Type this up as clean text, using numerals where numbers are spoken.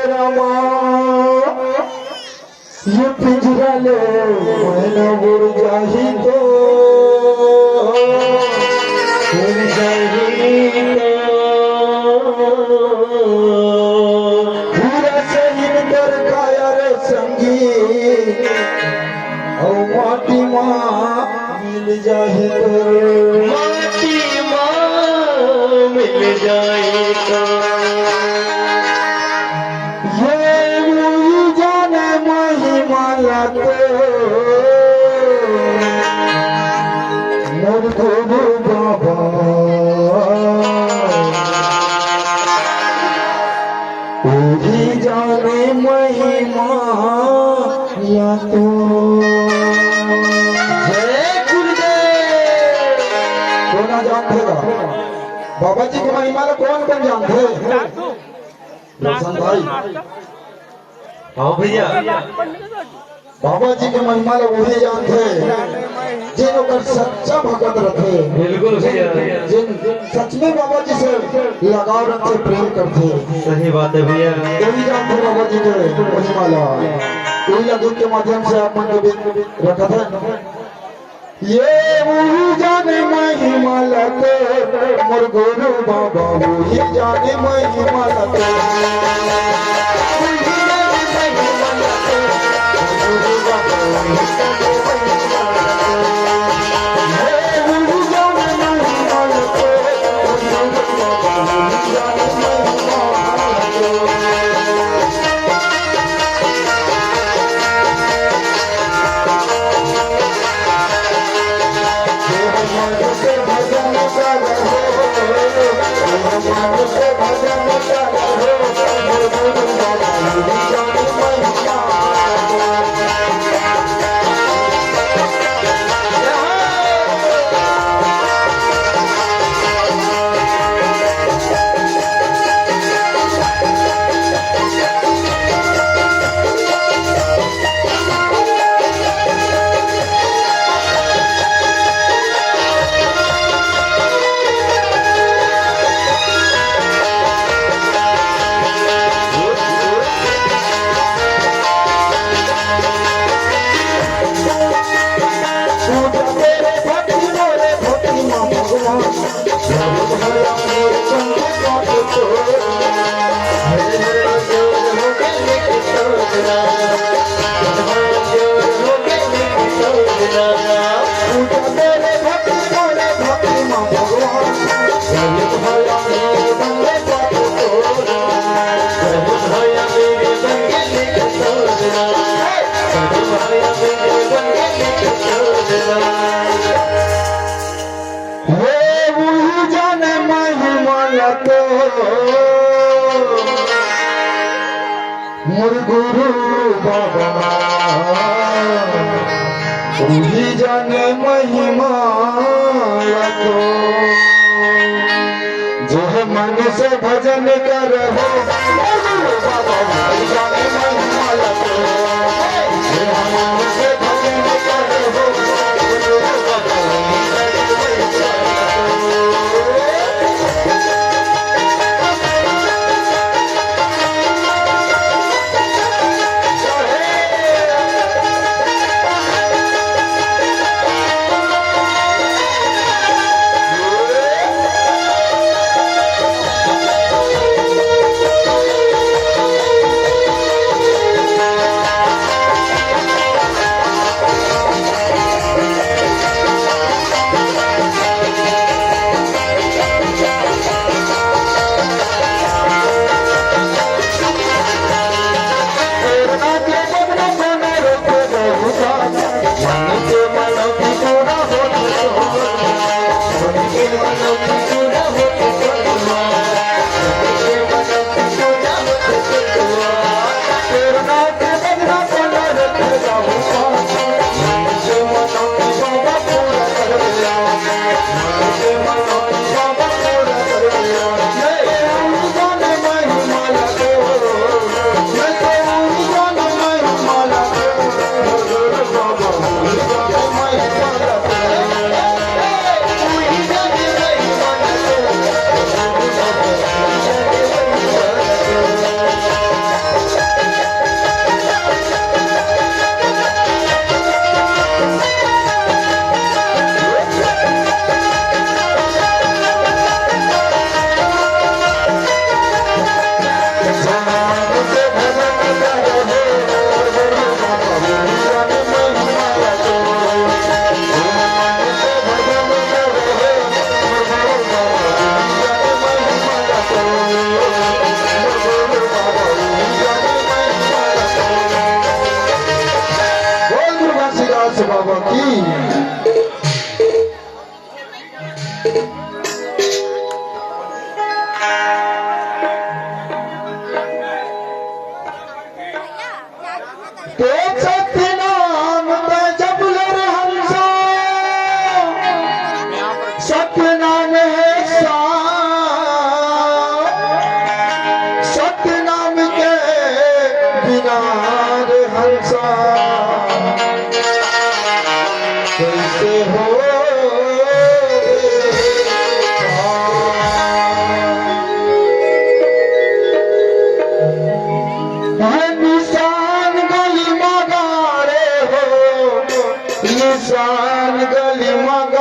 रमा ये पिंजरा ले मैंने उड़ जाही तो उड़ जाही पूरा शहीद कर खाया रे संगी और माटी माँ मिल जाए तो माटी माँ मिल जाए तो ये मुझे जाने महिमा लाते मोर गुरु बाबा मुझे जाने महिमा या तो जानते बाबा जी की महिमा कौन कौन जानते रोशन भाई? हाँ भैया बाबा जी के महिमा वही जानते जिन ओकर सच्चा भगत रखे, बिल्कुल भैया, जिन सच में बाबा जी से लगाव रखते, प्रेम करते। सही बात है भैया, यही जानते बाबा जी के महिमा ला। यही गीत के माध्यम से आप मन के रखा था। ये वही जाने महिमा लते मोर गुरु बाबा वही जाने महिमा लते मोर गुरु बाबा वही जाने महिमा तो जो मन से भजन कर हो बाबा वही जाने महिमा तो मन से भजन कर हो बाबा की सत्यनाम जबलर हंसा सत्यनाम है सत्यनाम के बिना रे हंसा कैसे हो ये निशान गली मगारे हो निशान गली मगा